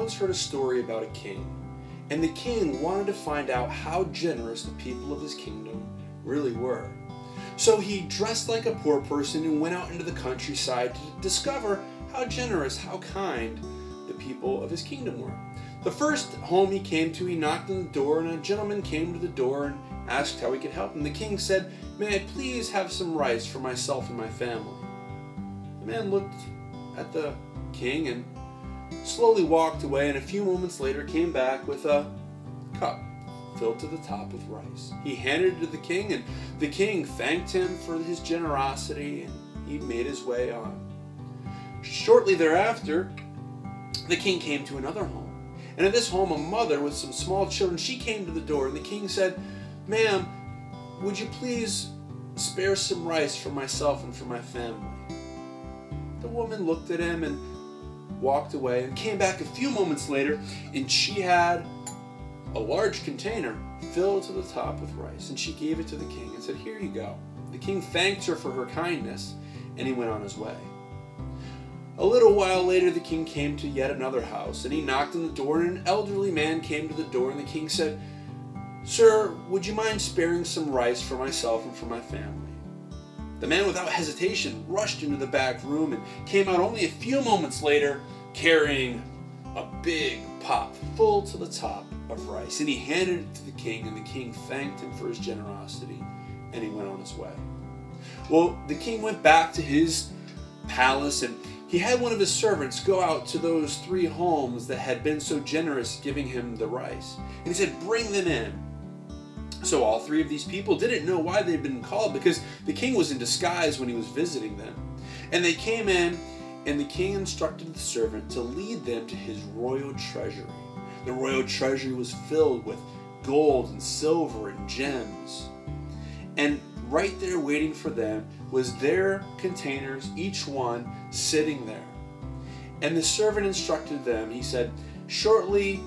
once heard a story about a king, and the king wanted to find out how generous the people of his kingdom really were. So he dressed like a poor person and went out into the countryside to discover how generous, how kind the people of his kingdom were. The first home he came to, he knocked on the door, and a gentleman came to the door and asked how he could help him. The king said, "May I please have some rice for myself and my family?" The man looked at the king and slowly walked away, and a few moments later came back with a cup filled to the top with rice. He handed it to the king, and the king thanked him for his generosity, and he made his way on. Shortly thereafter, the king came to another home. And at this home, a mother with some small children, she came to the door, and the king said, "Ma'am, would you please spare some rice for myself and for my family?" The woman looked at him and walked away, and came back a few moments later, and she had a large container filled to the top with rice, and she gave it to the king and said, "Here you go." The king thanked her for her kindness, and he went on his way. A little while later, the king came to yet another house, and he knocked on the door, and an elderly man came to the door, and the king said, "Sir, would you mind sparing some rice for myself and for my family?" The man, without hesitation, rushed into the back room and came out only a few moments later carrying a big pot full to the top of rice, and he handed it to the king, and the king thanked him for his generosity, and he went on his way. Well, the king went back to his palace, and he had one of his servants go out to those 3 homes that had been so generous, giving him the rice. And he said, "Bring them in." So all 3 of these people didn't know why they'd been called, because the king was in disguise when he was visiting them. And they came in, and the king instructed the servant to lead them to his royal treasury. The royal treasury was filled with gold and silver and gems. And right there waiting for them was their containers, each one sitting there. And the servant instructed them, he said, "Shortly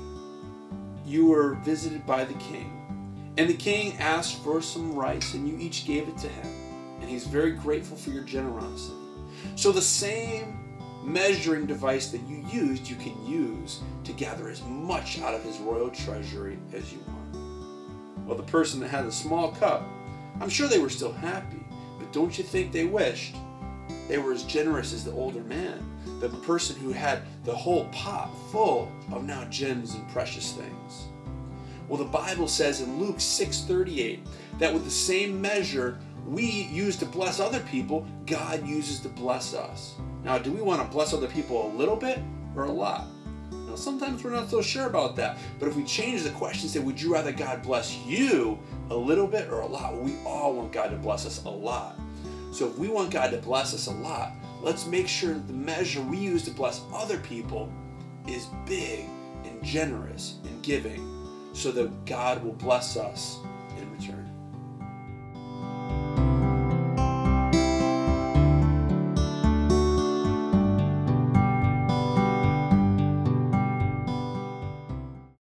you were visited by the king. And the king asked for some rice, and you each gave it to him. And he's very grateful for your generosity. So the same measuring device that you used, you can use to gather as much out of his royal treasury as you want." Well, the person that had the small cup, I'm sure they were still happy, but don't you think they wished they were as generous as the older man, the person who had the whole pot full of now gems and precious things? Well, the Bible says in Luke 6:38 that with the same measure we use to bless other people, God uses to bless us. Now, do we want to bless other people a little bit or a lot? Now, sometimes we're not so sure about that. But if we change the question and say, would you rather God bless you a little bit or a lot? Well, we all want God to bless us a lot. So if we want God to bless us a lot, let's make sure that the measure we use to bless other people is big and generous and giving, so that God will bless us in return.